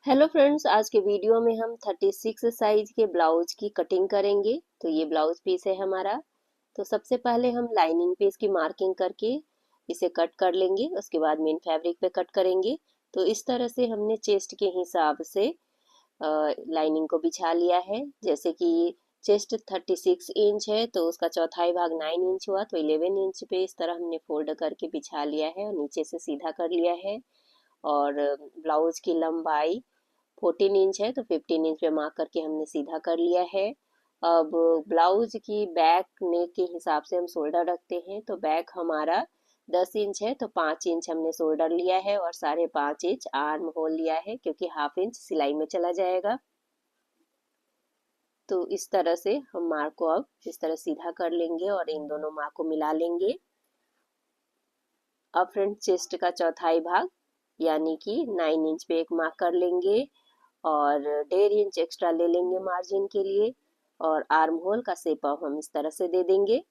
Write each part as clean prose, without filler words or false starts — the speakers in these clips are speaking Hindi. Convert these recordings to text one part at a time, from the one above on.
हेलो फ्रेंड्स, आज के वीडियो में हम 36 साइज के ब्लाउज की कटिंग करेंगे। तो ये ब्लाउज पीस है हमारा। तो सबसे पहले हम लाइनिंग पे इसकी मार्किंग करके इसे कट कर लेंगे, उसके बाद मेन फैब्रिक पे कट करेंगे। तो इस तरह से हमने चेस्ट के हिसाब से लाइनिंग को बिछा लिया है। जैसे कि चेस्ट 36 इंच है तो उसका चौथाई भाग 9 इंच हुआ, तो 11 इंच पे इस तरह हमने फोल्ड करके बिछा लिया है और नीचे से सीधा कर लिया है। और ब्लाउज की लंबाई 14 इंच है तो 15 इंच पे मार्क करके हमने सीधा कर लिया है। अब ब्लाउज की बैक नेक के हिसाब से हम शोल्डर रखते हैं, तो बैक हमारा 10 इंच है तो 5 इंच हमने शोल्डर लिया है और 5.5 इंच आर्म होल लिया है, क्योंकि हाफ इंच सिलाई में चला जाएगा। तो इस तरह से हम मार्क को अब इस तरह सीधा कर लेंगे और इन दोनों मार्क को मिला लेंगे। अब फ्रंट चेस्ट का चौथाई भाग यानी कि 9 इंच पे एक मार्क कर लेंगे और 1.5 इंच एक्स्ट्रा ले लेंगे मार्जिन के लिए। और आर्म होल का शेप अब हम इस तरह से दे देंगे।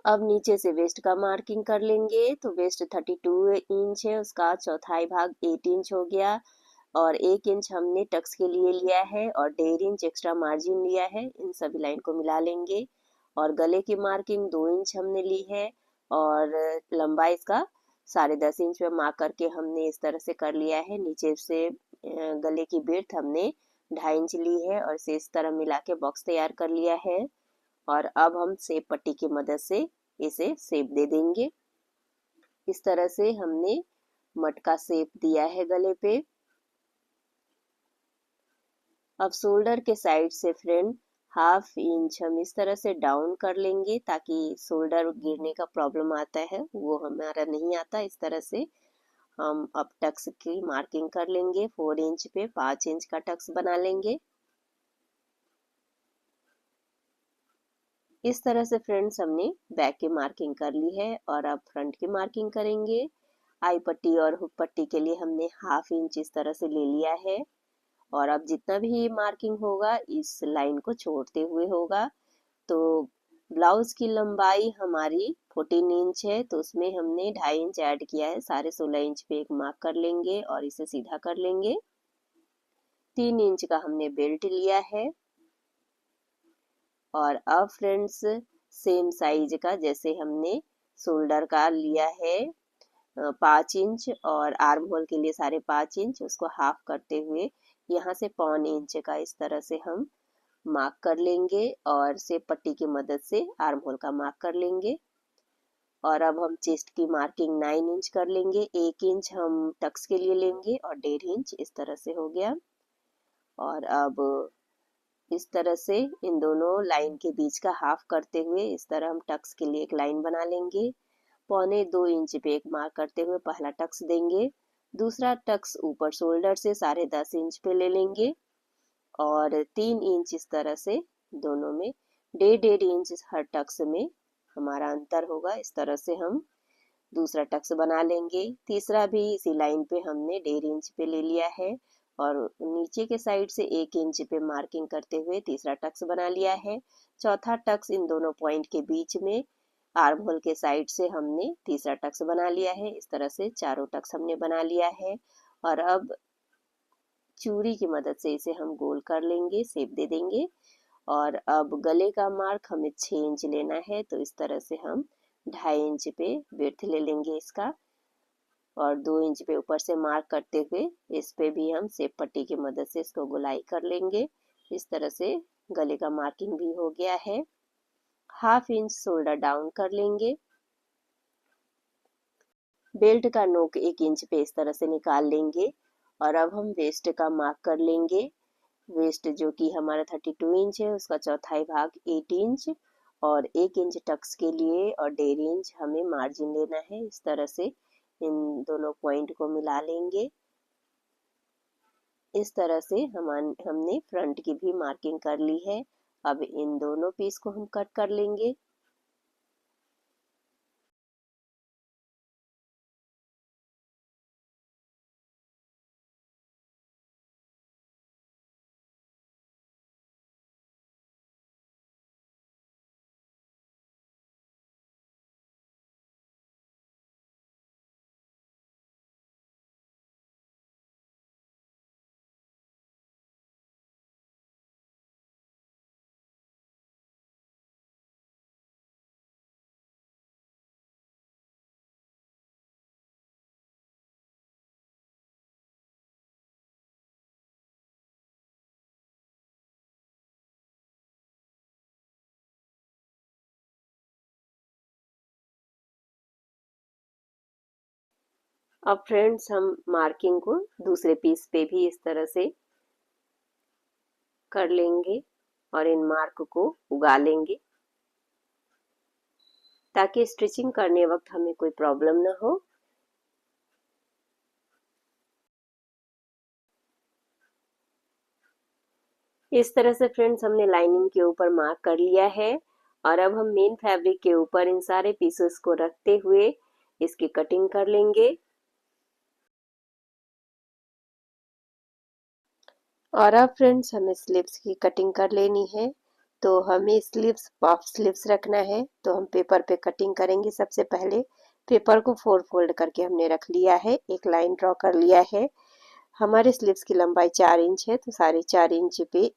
अब नीचे से वेस्ट का मार्किंग कर लेंगे। तो वेस्ट 32 इंच है, उसका चौथाई भाग 8 इंच हो गया और 1 इंच हमने टक्स के लिए लिया है और 1.5 इंच एक्स्ट्रा मार्जिन लिया है। इन सभी लाइन को मिला लेंगे। और गले की मार्किंग 2 इंच हमने ली है और लंबाई इसका 10.5 इंच पे मार्क करके हमने इस तरह से कर लिया है। नीचे से गले की विड्थ हमने 2.5 इंच ली है और इसे इस तरह मिला के बॉक्स तैयार कर लिया है। और अब हम सेप पट्टी की मदद से इसे सेप दे देंगे। इस तरह से हमने मटका सेप दिया है गले पे। अब शोल्डर के साइड से फ्रेंड हाफ इंच हम इस तरह से डाउन कर लेंगे, ताकि शोल्डर गिरने का प्रॉब्लम आता है वो हमारा नहीं आता। इस तरह से हम अब टक्स की मार्किंग कर लेंगे। 4 इंच पे 5 इंच का टक्स बना लेंगे। इस तरह से फ्रेंड्स हमने बैक की मार्किंग कर ली है और अब फ्रंट की मार्किंग करेंगे। आई पट्टी और हुक पट्टी के लिए हमने हाफ इंच इस तरह से ले लिया है और अब जितना भी मार्किंग होगा इस लाइन को छोड़ते हुए होगा। तो ब्लाउज की लंबाई हमारी 14 इंच है तो उसमें हमने 2.5 इंच ऐड किया है। 16.5 इंच पे एक मार्क कर लेंगे और इसे सीधा कर लेंगे। 3 इंच का हमने बेल्ट लिया है। और अब फ्रेंड्स सेम साइज का जैसे हमने शोल्डर का लिया है 5 इंच और आर्म होल के लिए 5.5 इंच, उसको हाफ करते हुए यहाँ से 1.25 इंच का इस तरह से हम मार्क कर लेंगे और सेप पट्टी की मदद से आर्म होल का मार्क कर लेंगे। और अब हम चेस्ट की मार्किंग 9 इंच कर लेंगे। 1 इंच हम टक्स के लिए लेंगे और 1.5 इंच इस तरह से हो गया। और अब इस तरह से इन दोनों लाइन के बीच का हाफ करते हुए इस तरह हम टक्स के लिए एक लाइन बना लेंगे। 1.25 इंच पे एक मार्क करते हुए पहला टक्स देंगे। दूसरा टक्स ऊपर शोल्डर से 10.5 इंच पे ले लेंगे और 3 इंच इस तरह से दोनों में 1.5 इंच हर टक्स में हमारा अंतर होगा। इस तरह से हम दूसरा टक्स बना लेंगे। तीसरा भी इसी लाइन पे हमने 1.5 इंच पे ले लिया है और नीचे के साइड से 1 इंच पे मार्किंग करते हुए तीसरा टक्स बना लिया है। चौथा टक्स इन दोनों पॉइंट के बीच में आर्म होल के साइड से हमने तीसरा टक्स बना लिया है। इस तरह से चारों टक्स हमने बना लिया है और अब चूड़ी की मदद से इसे हम गोल कर लेंगे, शेप दे देंगे। और अब गले का मार्क हमें 6 इंच लेना है, तो इस तरह से हम 2.5 इंच पे विड्थ ले लेंगे इसका और 2 इंच पे ऊपर से मार्क करते हुए इस पे भी हम शेप पट्टी की मदद से इसको गोलाई कर लेंगे। इस तरह से गले का मार्किंग भी हो गया है। हाफ इंच शोल्डर डाउन कर लेंगे। बेल्ट का नोक 1 इंच पे इस तरह से निकाल लेंगे और अब हम वेस्ट का मार्क कर लेंगे। वेस्ट जो कि हमारा 32 इंच है उसका चौथाई भाग 8 इंच और 1 इंच टक्स के लिए और 1.5 इंच हमें मार्जिन लेना है। इस तरह से इन दोनों पॉइंट को मिला लेंगे। इस तरह से हमने फ्रंट की भी मार्किंग कर ली है। अब इन दोनों पीस को हम कट कर लेंगे। अब फ्रेंड्स हम मार्किंग को दूसरे पीस पे भी इस तरह से कर लेंगे और इन मार्क को उगा लेंगे ताकि स्टिचिंग करने वक्त हमें कोई प्रॉब्लम ना हो। इस तरह से फ्रेंड्स हमने लाइनिंग के ऊपर मार्क कर लिया है और अब हम मेन फैब्रिक के ऊपर इन सारे पीसेस को रखते हुए इसकी कटिंग कर लेंगे। और अब फ्रेंड्स हमें स्लीव्स की कटिंग कर लेनी है। तो हमें स्लीव्स पफ स्लीव्स रखना है, तो हम पेपर पे कटिंग करेंगे। सबसे पहले पेपर को 4 फोल्ड करके हमने रख लिया है, एक लाइन ड्रॉ कर लिया है। हमारे स्लीव्स की लंबाई 4 इंच है, तो 4.5 इंच पे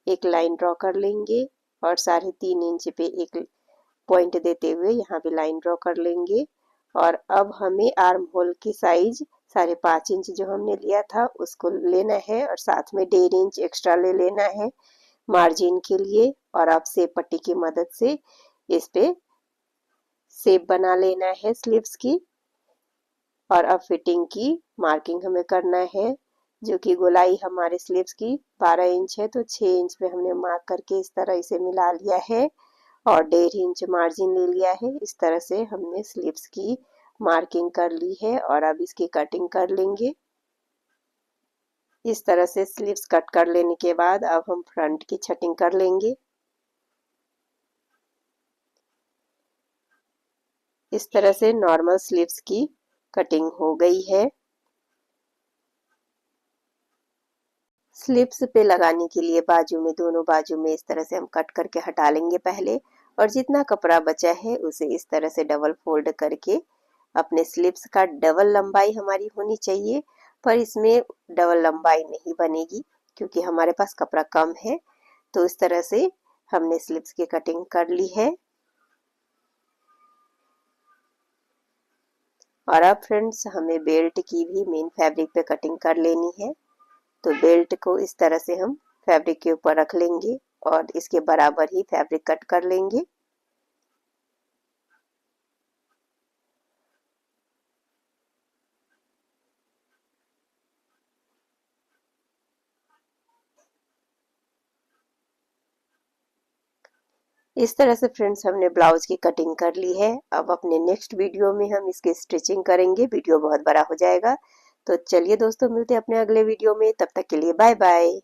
एक लाइन ड्रॉ कर लेंगे और 3.5 इंच पे एक पॉइंट देते हुए यहाँ पे लाइन ड्रॉ कर लेंगे। और अब हमें आर्म होल की साइज 5.5 इंच जो हमने लिया था उसको लेना है और साथ में 1.5 इंच एक्स्ट्रा ले लेना है मार्जिन के लिए। और अब सेप पट्टी की मदद से इस पे शेप बना लेना है स्लीव्स की। और अब फिटिंग की मार्किंग हमें करना है, जो कि गोलाई हमारे स्लीव्स की 12 इंच है, तो 6 इंच पे हमने मार्क करके इस तरह इसे मिला लिया है और 1.5 इंच मार्जिन ले लिया है। इस तरह से हमने स्लीव्स की मार्किंग कर ली है और अब इसकी कटिंग कर लेंगे। इस तरह से स्लीव्स कट कर लेने के बाद अब हम फ्रंट की छटिंग कर लेंगे। इस तरह से नॉर्मल स्लीव्स की कटिंग हो गई है। स्लीव्स पे लगाने के लिए बाजू में, दोनों बाजू में इस तरह से हम कट करके हटा लेंगे पहले, और जितना कपड़ा बचा है उसे इस तरह से डबल फोल्ड करके अपने स्लीव्स का डबल लंबाई हमारी होनी चाहिए, पर इसमें डबल लंबाई नहीं बनेगी क्योंकि हमारे पास कपड़ा कम है। तो इस तरह से हमने स्लीव्स की कटिंग कर ली है। और अब फ्रेंड्स हमें बेल्ट की भी मेन फैब्रिक पे कटिंग कर लेनी है। तो बेल्ट को इस तरह से हम फैब्रिक के ऊपर रख लेंगे और इसके बराबर ही फैब्रिक कट कर लेंगे। इस तरह से फ्रेंड्स हमने ब्लाउज की कटिंग कर ली है। अब अपने नेक्स्ट वीडियो में हम इसकी स्टिचिंग करेंगे, वीडियो बहुत बड़ा हो जाएगा। तो चलिए दोस्तों, मिलते हैं अपने अगले वीडियो में, तब तक के लिए बाय बाय।